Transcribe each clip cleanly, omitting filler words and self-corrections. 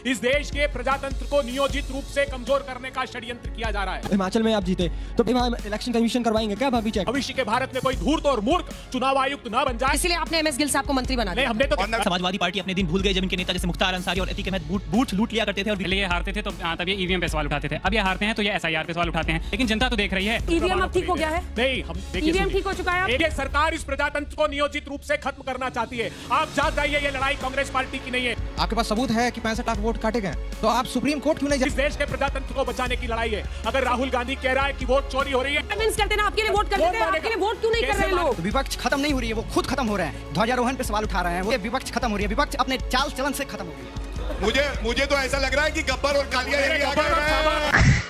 इस देश के प्रजातंत्र को नियोजित रूप से कमजोर करने का षड्यंत्र किया जा रहा है। हिमाचल में आप जीते तो वहाँ इलेक्शन कमीशन करवाएंगे क्या भाभी चेक? भविष्य के भारत में कोई धूर्त और मूर्ख चुनाव आयुक्त न बन जाए, इसलिए आपने एमएस गिल साहब को मंत्री बना दिया। हमने तो समाजवादी पार्टी अपने दिन भूल गए जब इनके नेता जैसे मुख्तार अंसारी और अतीक अहमद बूथ लूट लिया करते थे और पहले ये हारते थे तो तब ये ईवीएम पे सवाल उठाते थे, अब ये हारते हैं तो ये एसआईआर पे सवाल उठाते हैं। लेकिन जनता तो देख रही है। ईवीएम अब ठीक हो गया है? नहीं, हम ईवीएम ठीक हो चुका है? ये सरकार इस प्रजातंत्र को नियोजित रूप से खत्म करना चाहती है। आप जान जाइए, ये लड़ाई कांग्रेस पार्टी की नहीं है। आपके पास सबूत है कि 65 लाख वोट काटे गए, तो आप सुप्रीम कोर्ट क्यों नहीं इस देश के प्रजातंत्र को बचाने की लड़ाई है। अगर राहुल गांधी कह रहा है कि वोट चोरी हो रही है, कन्विंस करते ना, आपके लिए वोट करते हैं, आपके लिए वोट क्यों नहीं कर रहे हैं लोग? विपक्ष खत्म नहीं हो रही है, वो खुद खत्म हो रहे हैं। ध्वजारोहण पे सवाल उठा रहे हैं, वो विपक्ष खत्म हो रही है। विपक्ष अपने चाल चलन से खत्म हो रही है। मुझे तो ऐसा लग रहा है कि गब्बर और कालिया यही आ गए।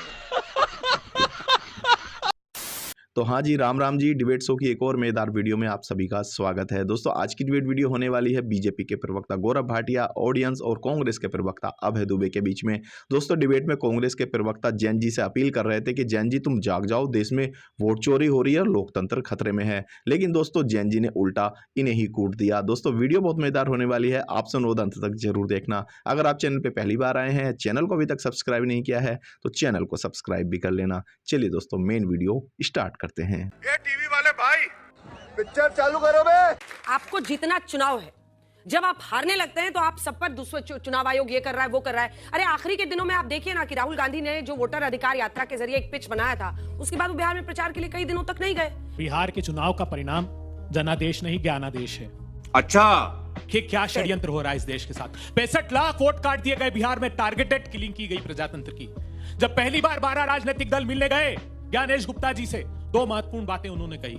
तो हाँ जी, राम राम जी। डिबेट शो की एक और मजेदार वीडियो में आप सभी का स्वागत है। दोस्तों, आज की डिबेट वीडियो होने वाली है बीजेपी के प्रवक्ता गौरव भाटिया ऑडियंस और कांग्रेस के प्रवक्ता अभय दुबे के बीच में। दोस्तों, डिबेट में कांग्रेस के प्रवक्ता जैन जी से अपील कर रहे थे कि जैन जी तुम जाग जाओ, देश में वोट चोरी हो रही है और लोकतंत्र खतरे में है। लेकिन दोस्तों, जैन जी ने उल्टा इन्हें ही कूट दिया। दोस्तों, वीडियो बहुत मजेदार होने वाली है, आपसे अनुरोध अंत तक जरूर देखना। अगर आप चैनल पर पहली बार आए हैं, चैनल को अभी तक सब्सक्राइब नहीं किया है तो चैनल को सब्सक्राइब भी कर लेना। चलिए दोस्तों, मेन वीडियो स्टार्ट करते हैं। टीवी वाले भाई, पिक्चर चालू करो बे। आपको जितना चुनाव है, जब आप हारने लगते हैं तो आप सब पर दूसरे चुनाव आयोग ये कर रहा है, वो कर रहा है। अरे आखिरी के दिनों में आप देखिए ना कि राहुल गांधी ने जो वोटर अधिकार यात्रा के जरिए एक पिच बनाया था, उसके बाद वो बिहार में प्रचार के लिए कई दिनों तक नहीं गए। बिहार के चुनाव का परिणाम जनादेश नहीं ज्ञानादेश है। अच्छा, कि क्या षड्यंत्र हो रहा है इस देश के साथ। 65 लाख वोट काट दिए गए बिहार में, टारगेटेड किलिंग की गई प्रजातंत्र की। जब पहली बार 12 राजनीतिक दल मिलने गए ज्ञानेश गुप्ता जी से, 2 महत्वपूर्ण बातें उन्होंने कही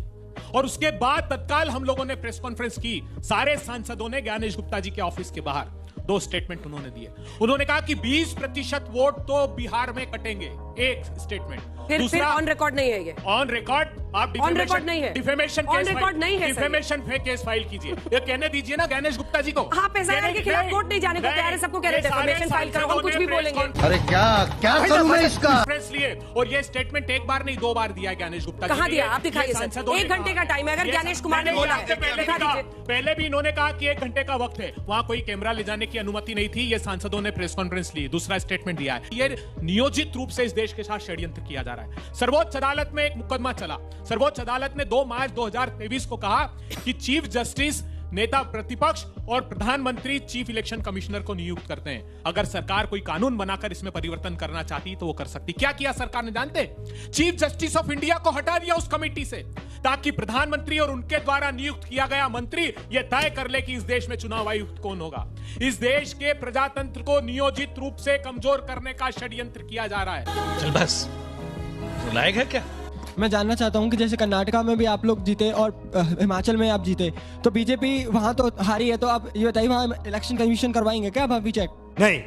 और उसके बाद तत्काल हम लोगों ने प्रेस कॉन्फ्रेंस की। सारे सांसदों ने ज्ञानेश गुप्ता जी के ऑफिस के बाहर 2 स्टेटमेंट उन्होंने दिए। उन्होंने कहा कि 20% वोट तो बिहार में कटेंगे, एक स्टेटमेंट। फिर ऑन रिकॉर्ड नहीं है ये। ऑन रिकॉर्ड आप ऑन रिकॉर्ड नहीं है, डिफेमेशन ऑन रिकॉर्ड नहीं है, डिफेमेशन केस फाइल कीजिए। ये कहने दीजिए ना ज्ञानेश गुप्ता जी को। आप एसआईआर के खिलाफ वोट नहीं जाने को तैयार है, सबको कह रहे थे डिफेमेशन फाइल करो, हम कुछ भी बोलेंगे। अरे क्या करूं मैं इसका? प्रेस लिए और ये स्टेटमेंट एक बार नहीं 2 बार दिया है ज्ञानेश गुप्ता जी। कहाँ दिया? आप दिखाइए सर, 1 घंटे का टाइम है। अगर ज्ञानेश कुमार ने बोला दिखा दीजिए। पहले भी इन्होंने कहा कि 1 घंटे का वक्त है, वहाँ कोई कैमरा ले जाने की अनुमति नहीं थी। ये सांसदों ने प्रेस कॉन्फ्रेंस ली, दूसरा स्टेटमेंट दिया है। ये नियोजित रूप से इस देश के साथ षड्यंत्र किया जा रहा है। सर्वोच्च अदालत में एक मुकदमा चला। सर्वोच्च अदालत ने 2 मार्च 2023 को कहा कि चीफ जस्टिस नेता प्रतिपक्ष और प्रधानमंत्री चीफ इलेक्शन कमिश्नर को नियुक्त करते हैं। अगर सरकार कोई कानून बनाकर इसमें परिवर्तन करना चाहती तो वो कर सकती। क्या किया सरकार ने जानते? चीफ जस्टिस ऑफ इंडिया को हटा दिया उस कमेटी से, ताकि प्रधानमंत्री और उनके द्वारा नियुक्त किया गया मंत्री यह तय कर ले कि इस देश में चुनाव आयुक्त कौन होगा। इस देश के प्रजातंत्र को नियोजित रूप से कमजोर करने का षड्यंत्र किया जा रहा है। चल बस, लायक है क्या? मैं जानना चाहता हूँ कि जैसे कर्नाटका में भी आप लोग जीते और हिमाचल में आप जीते तो बीजेपी वहाँ तो हारी है, तो आप ये बताइए वहाँ इलेक्शन कमीशन करवाएंगे क्या भाभी चेक? नहीं।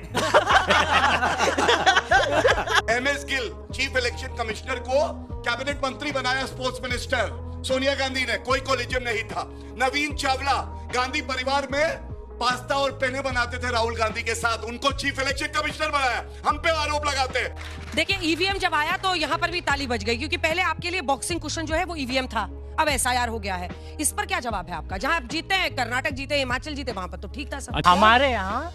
MS Gill chief election commissioner को कैबिनेट मंत्री बनाया, स्पोर्ट्स मिनिस्टर। सोनिया गांधी ने, कोई कोलिजन नहीं था। नवीन चावला गांधी परिवार में पास्ता और पेने बनाते थे राहुल गांधी के साथ, उनको चीफ इलेक्शन कमिश्नर बनाया। हम पे आरोप लगाते हैं। देखिए, ईवीएम जब आया तो यहाँ पर भी ताली बज गई, क्योंकि पहले आपके लिए बॉक्सिंग कुशन जो है वो ईवीएम था, अब एसआईआर हो गया है। इस पर क्या जवाब है आपका? जहाँ आप जीते हैं, कर्नाटक जीते, हिमाचल जीते, वहां पर तो ठीक था सब। हमारे यहाँ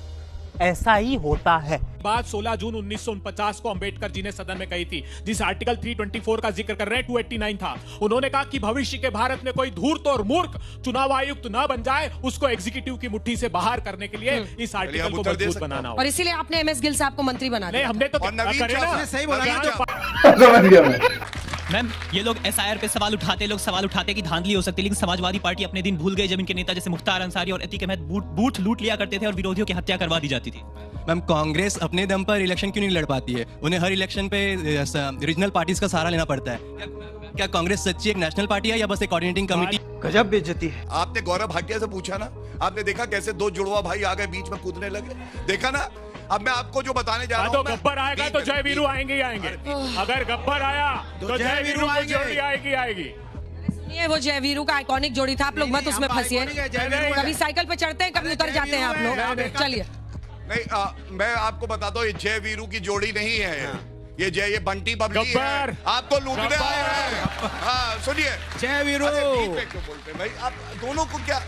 ऐसा ही होता है। बात 16 जून 1949 को अंबेडकर जी ने सदन में कही थी, जिस आर्टिकल 324 का जिक्र कर रहे हैं 289 था। उन्होंने कहा कि भविष्य के भारत में कोई धूर्त और मूर्ख चुनाव आयुक्त न बन जाए, उसको एग्जीक्यूटिव की मुट्ठी से बाहर करने के लिए इस आर्टिकल को मजबूत बनाना होगा। और इसीलिए आपने एमएस गिल साहब को मंत्री बना दिया। हमने तो सही बोला। मैम, ये लोग एसआईआर पे सवाल उठाते कि धांधली हो सकती है, लेकिन समाजवादी पार्टी अपने दिन भूल गए जब इनके नेता जैसे मुख्तार अंसारी और अतीक अहमद बूथ लूट लिया करते थे और विरोधियों की हत्या करवा दी जाती थी। मैम, कांग्रेस अपने दम पर इलेक्शन क्यों नहीं लड़ पाती है? उन्हें हर इलेक्शन पे रीजनल पार्टीज का सहारा लेना पड़ता है। क्या कांग्रेस सच्ची एक नेशनल पार्टी है या बस एक कोऑर्डिनेटिंग कमेटी? गजब बेइज्जती है। आपने गौरव भाटिया से पूछा ना, आपने देखा कैसे 2 जुड़वा भाई आ गए, बीच में कूदने लगे, देखा ना। अब मैं आपको जो बताने जा रहा हूं, तो गब्बर आएगा तो जय वीरू आएंगे ही आएंगे। अगर गब्बर आया तो जय वीरू आएगी। ये वो जय वीरू का आइकॉनिक जोड़ी था, आप लोग मत उसमें फंसिए। कभी साइकिल पे चढ़ते हैं, कभी उतर जाते हैं आप लोग। चलिए, नहीं, मैं आपको बताता हूँ, ये जय वीरू की जोड़ी नहीं है। ये बंटी बबली है, आपको लूटने आए हैं। हाँ, सुनिए, जय वीरू। क्यों बोलते हैं भाई आप दोनों को? क्या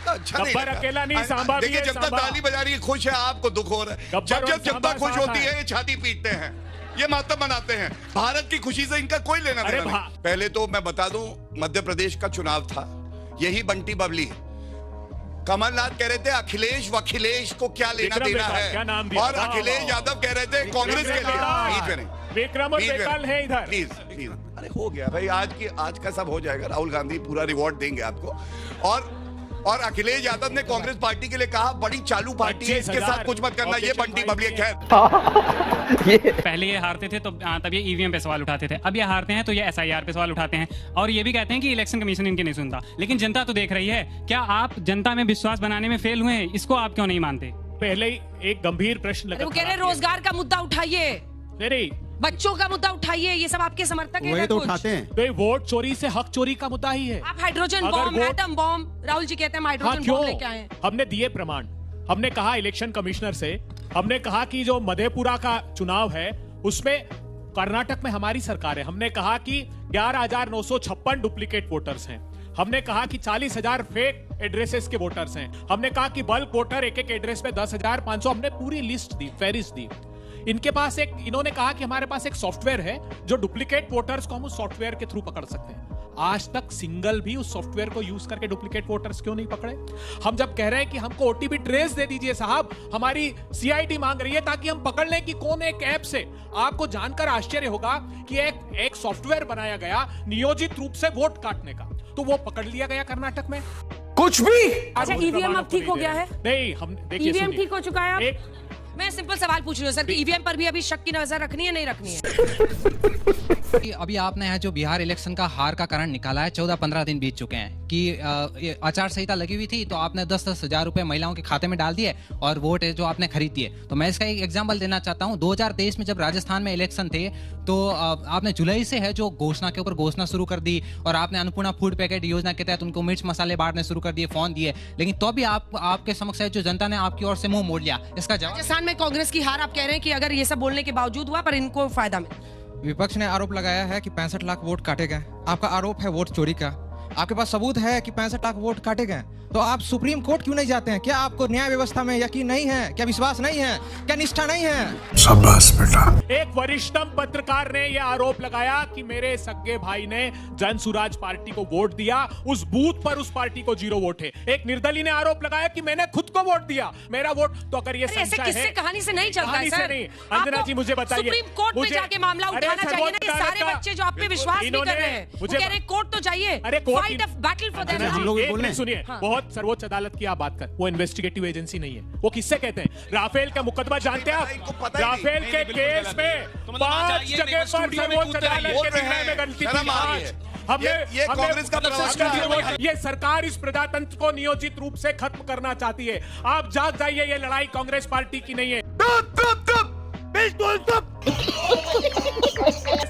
अच्छा नहीं गब्बर लगा। अकेला नहीं, सांबा भी देखिए है, जब तक सांबा। ताली बजा रही है खुश है, आपको दुख हो रहा है। गब्बर जब और जब जनता सांबा खुश साथ होती आए। है ये छाती पीटते हैं, ये मातम मनाते हैं। भारत की खुशी से इनका कोई लेना अरे देना नहीं। पहले तो मैं बता दूं, मध्य प्रदेश का चुनाव था, यही बंटी बबली कमलनाथ कह रहे थे अखिलेश वखिलेश को क्या लेना विक्रम देना बेताल, क्या नाम है, दिया? और वाह, अखिलेश वाह। यादव कह रहे थे कांग्रेस के लिए। बेताल। बीच में नहीं, विक्रम और बीच में बेताल है इधर। प्लीज प्लीज, अरे हो गया भाई, आज का सब हो जाएगा। राहुल गांधी पूरा रिवॉर्ड देंगे आपको। और अखिलेश यादव ने कांग्रेस पार्टी के लिए कहा बड़ी चालू पार्टी है, इसके साथ कुछ मत करना। ये बंटी बबली खैर पहले ये हारते थे तो तब ये ईवीएम पे सवाल उठाते थे, अब ये हारते हैं तो ये एसआईआर पे सवाल उठाते हैं, और ये भी कहते हैं कि इलेक्शन कमीशन इनकी नहीं सुनता। लेकिन जनता तो देख रही है। क्या आप जनता में विश्वास बनाने में फेल हुए हैं? इसको आप क्यों नहीं मानते? पहले ही एक गंभीर प्रश्न अरे लगा वो कह रहे हैं रोजगार का मुद्दा उठाइए, नहीं, बच्चों का मुद्दा उठाइए, ये सब आपके समर्थक हैं। वही तो कुछ? उठाते हैं। तो ये वोट चोरी से हक चोरी का मुद्दा ही है। आप हाइड्रोजन अगर bomb, vote- atom bomb, Rahul ji कहते हैं हम हाँ, हाइड्रोजन क्यों? बॉम्ब लेके आए हैं। हमने दिए प्रमाण। हमने कहा इलेक्शन कमिश्नर से, हमने कहा कि जो मधेपुरा का चुनाव है उसमें कर्नाटक में हमारी सरकार है। हमने कहा कि 11,956 डुप्लीकेट वोटर्स हैं। हमने कहा कि 40,000 फेक एड्रेसेस के वोटर्स हैं। हमने कहा कि बल्क वोटर एक एक एड्रेस पे 10,500। हमने पूरी लिस्ट दी, फेरिस्त दी। इनके पास इन्होंने कहा कि हमारे पास एक सॉफ्टवेयर है जो डुप्लीकेट वोटर्स को हम उस सॉफ्टवेयर के थ्रू पकड़ सकते हैं। आज तक सिंगल भी उस सॉफ्टवेयर को यूज करके डुप्लीकेट वोटर्स क्यों नहीं पकड़े? हम जब कह रहे हैं कि हमको ओटीपी ट्रेस दे दीजिए साहब, हमारी सीआईडी मांग रही है ताकि हम पकड़ लें कि कौन एक ऐप से। आपको जानकर आश्चर्य होगा कि एक सॉफ्टवेयर बनाया गया नियोजित रूप से वोट काटने का, तो वो पकड़ लिया गया कर्नाटक में। कुछ भी। अच्छा, ईवीएम अब ठीक हो गया है? नहीं, हम देखिए, ईवीएम सुनिए। ठीक हो चुका है अब? एक मैं सिंपल सवाल पूछ रही हूँ सर कि ईवीएम पर भी अभी शक की नजर रखनी है, नहीं रखनी है? कि अभी आपने है जो बिहार इलेक्शन का हार का कारण निकाला है, 14-15 दिन बीत चुके हैं कि आचार संहिता लगी हुई थी तो आपने 10-10 हजार रुपए महिलाओं के खाते में डाल दिए और वोट जो आपने खरीद दिए। तो मैं इसका एक एग्जांपल देना चाहता हूं। 2023 में जब राजस्थान में इलेक्शन थे तो आपने जुलाई से है जो घोषणा के ऊपर घोषणा शुरू कर दी और आपने अन्नपूर्णा फूड पैकेट योजना के तहत उनको मिर्च मसाले बांटने शुरू कर दिए, फोन दिए, लेकिन तो भी आपके समक्ष है जो जनता ने आपकी ओर से मुंह मोड़ लिया। इसका जवाब राजस्थान में कांग्रेस की हार आप कह रहे हैं कि अगर ये सब बोलने के बावजूद हुआ पर इनको फायदा मिला। विपक्ष ने आरोप लगाया है कि 65 लाख वोट काटे गए। आपका आरोप है वोट चोरी का, आपके पास सबूत है कि 65 लाख वोट काटे गए, तो आप सुप्रीम कोर्ट क्यों नहीं जाते हैं? क्या आपको न्याय व्यवस्था में यकीन नहीं है? क्या विश्वास नहीं है? क्या निष्ठा नहीं है? शाबाश बेटा। एक वरिष्ठतम पत्रकार ने यह आरोप लगाया कि मेरे सगे भाई ने जन सुराज पार्टी को वोट दिया, उस बूथ पर उस पार्टी को 0 वोट है। एक निर्दलीय ने आरोप लगाया कि मैंने खुद को वोट दिया, मेरा वोट। तो अगर ये अरे ऐसे संशय किससे है, कहानी से नहीं चलता है कहानी से सर। नहीं। अंजना जी मुझे बताइए, सुप्रीम कोर्ट में मुझे- जाके मामला अरे उठाना चाहिए ना। ये सर्वोच्च सारे अदालत बच्चे जो आप पे विश्वास नहीं कर रहे हैं, वो मुझे- कह रहे हैं कोर्ट तो चाहिए। अरे कोर्ट फाइट की- of battle for Anjana them. जी, एक मिनट सुनिए, बहुत सर्वोच्च अदालत की आप बात कर, वो इन्वेस्टिगेटिव एजेंसी नहीं है। वो किससे कहते हैं? राफेल का मुकदमा जानते हैं आप? राफेल के केस में 5 जगह पर सर्वोच्च अदालत के निर्णय में गलती थी। शर्म आ रही है। हमने ये कांग्रेस का प्रवक्ता ये सरकार इस प्रजातंत्र को नियोजित रूप से खत्म करना चाहती है। आप जाग जाइए, ये लड़ाई कांग्रेस पार्टी की नहीं है।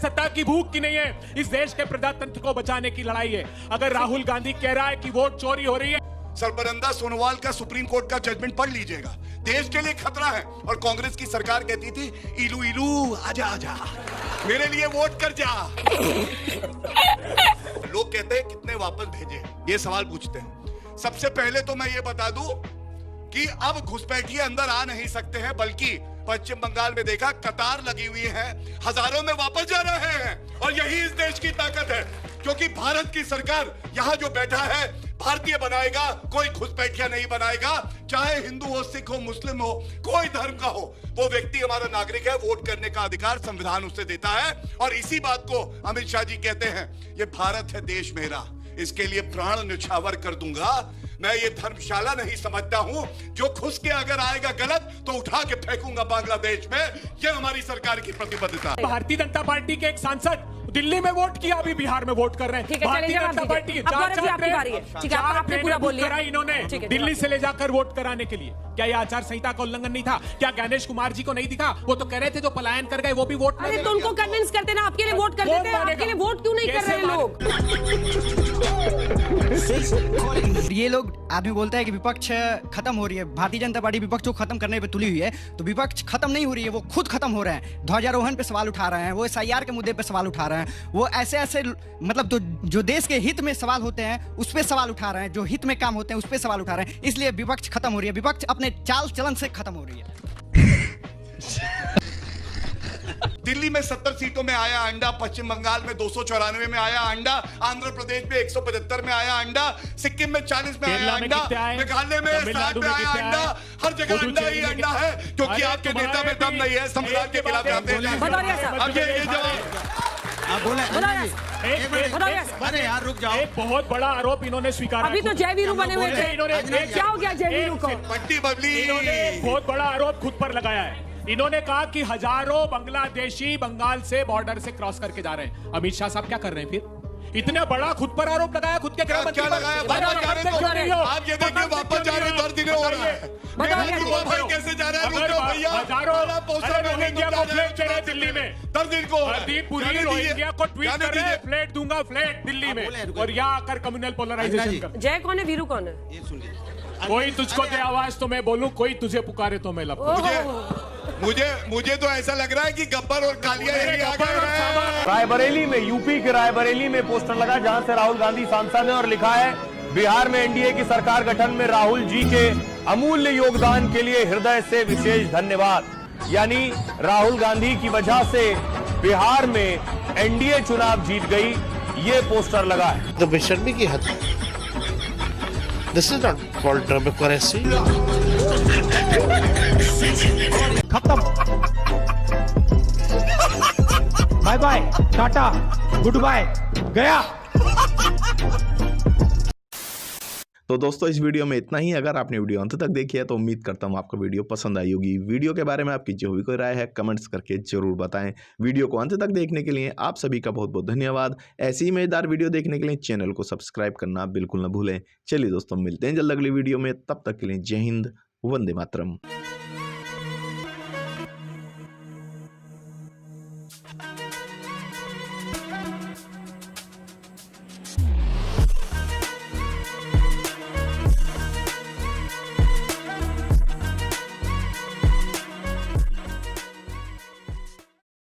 सत्ता की भूख की नहीं है, इस देश के प्रजातंत्र को बचाने की लड़ाई है। अगर राहुल गांधी कह रहा है कि वोट चोरी हो रही है, सरबरंदा सोनोवाल का सुप्रीम कोर्ट का जजमेंट पढ़ लीजिएगा। देश के लिए खतरा है। और कांग्रेस की सरकार कहती थी इलू इलू आजा आजा, मेरे लिए वोट कर जा। लोग कहते हैं कितने वापस भेजे, ये सवाल पूछते हैं। सबसे पहले तो मैं ये बता दूं कि अब घुसपैठिए अंदर आ नहीं सकते हैं, बल्कि पश्चिम बंगाल में देखा कतार लगी हुई है, हजारों में वापस जा रहे हैं। और यही इस देश की ताकत है, क्योंकि भारत की सरकार यहां जो बैठा है भारतीय बनाएगा, कोई घुसपैठिया नहीं बनाएगा। चाहे हिंदू हो, सिख हो, मुस्लिम हो, कोई धर्म का हो, वो व्यक्ति हमारा नागरिक है। वोट करने का अधिकार संविधान उसे देता है। और इसी बात को अमित शाह जी कहते हैं, ये भारत है देश मेरा, इसके लिए प्राण न्यौछावर कर दूंगा। मैं ये धर्मशाला नहीं समझता हूं, जो खुश के अगर आएगा गलत तो उठा के फेंकूंगा बांग्लादेश में। ये हमारी सरकार की प्रतिबद्धता है। भारतीय जनता पार्टी के एक सांसद दिल्ली में वोट किया, अभी बिहार में वोट कर रहे हैं। ठीक है, भारतीय चलिए, जनता जवाब पार्टी दीजिए। अब गौरव जी, आपकी बारी है। ठीक है, आपने पूरा बोल लिया। इन्होंने ठीक है, दिल्ली जवाब से ले जाकर वोट कराने के लिए। क्या ये आचार संहिता का उल्लंघन नहीं था? क्या गणेश कुमार जी को नहीं दिखा? वो तो कह रहे थे जो पलायन कर गए वो भी वोट। अरे तो उनको कन्विंस करते ना, आपके लिए वोट कर देते हैं। आपके लिए वोट क्यों नहीं कर रहे हैं लोग? ये लोग आदमी बोलता है कि विपक्ष खत्म हो रही है, भारतीय जनता पार्टी विपक्ष को खत्म करने पे तुली हुई है, तो विपक्ष खत्म नहीं हो रही है, वो खुद खत्म हो रहे हैं। ध्वजारोहण पे सवाल उठा रहे हैं, वो SIR के मुद्दे पे सवाल उठा रहे हैं, वो ऐसे ऐसे मतलब जो देश के हित में सवाल होते हैं उस पे सवाल उठा रहे हैं, जो हित में काम होते हैं उस पे सवाल उठा रहे हैं। इसलिए विपक्ष खत्म हो रही है, विपक्ष अपने चाल चलन से खत्म हो रही है। दिल्ली में 70 सीटों में आया अंडा, पश्चिम बंगाल में 294 में आया अंडा, आंध्र प्रदेश में 175 में आया अंडा, सिक्किम में 40 में आया अंडा, मेघालय में 60 में आया अंडा। हर जगह अंडा ही अंडा है, क्योंकि आपके नेता में दम नहीं है, सम्राट के खिलाफ जाते हैं। अब ये जवाब आप बोले अरे यार रुक जाओ। एक बहुत बड़ा आरोप इन्होंने स्वीकारा। अभी तो जयवीरू बने हुए थे, क्या हो गया जयवीरू को? पट्टी बबली इन्होंने बहुत बड़ा आरोप खुद पर लगाया है। इन्होंने कहा कि हजारों बांग्लादेशी बंगाल से बॉर्डर से क्रॉस करके जा रहे हैं। अमित शाह साहब क्या कर रहे हैं फिर? इतना बड़ा खुद पर आरोप लगाया, खुद के गृह मंत्री क्या लगाया? वापस जा रहे हो, आप ये देखिए वापस जा रहे 10 दिन हो रहा है। भाई कैसे जा रहा है? रुको भैया, हजारों पोस्टर रोहिंग्या को फ्लैट दे रहे दिल्ली में। 10 दिन को हरदीप पुरी रोहिंग्या को ट्वीट कर रहे हैं, फ्लैट दूंगा फ्लैट दिल्ली में, और यहाँ आकर कम्युनल पोलराइजेशन कर। जय कौन है, वीरू कौन है? कोई तुझको दे आवाज तो मैं बोलूं, कोई तुझे पुकारे तो मैं मुझे तो ऐसा लग रहा है कि गब्बर और कालिया यही आ गए हैं। रायबरेली में, यूपी के रायबरेली में पोस्टर लगा जहां से राहुल गांधी सांसद है और लिखा है बिहार में एनडीए की सरकार गठन में राहुल जी के अमूल्य योगदान के लिए हृदय से विशेष धन्यवाद। यानी राहुल गांधी की वजह से बिहार में एनडीए चुनाव जीत गई, ये पोस्टर लगा है। तो बेशर्मी की हद। This is not called democracy. खत्म, bye bye, tata, goodbye, गया। तो दोस्तों इस वीडियो में इतना ही। अगर आपने वीडियो अंत तक देखी है तो उम्मीद करता हूँ आपको वीडियो पसंद आई होगी। वीडियो के बारे में आपकी जो भी कोई राय है कमेंट्स करके जरूर बताएं। वीडियो को अंत तक देखने के लिए आप सभी का बहुत बहुत धन्यवाद। ऐसी ही मजेदार वीडियो देखने के लिए चैनल को सब्सक्राइब करना बिल्कुल न भूलें। चलिए दोस्तों, मिलते हैं जल्द अगली वीडियो में। तब तक के लिए जय हिंद, वंदे मातरम।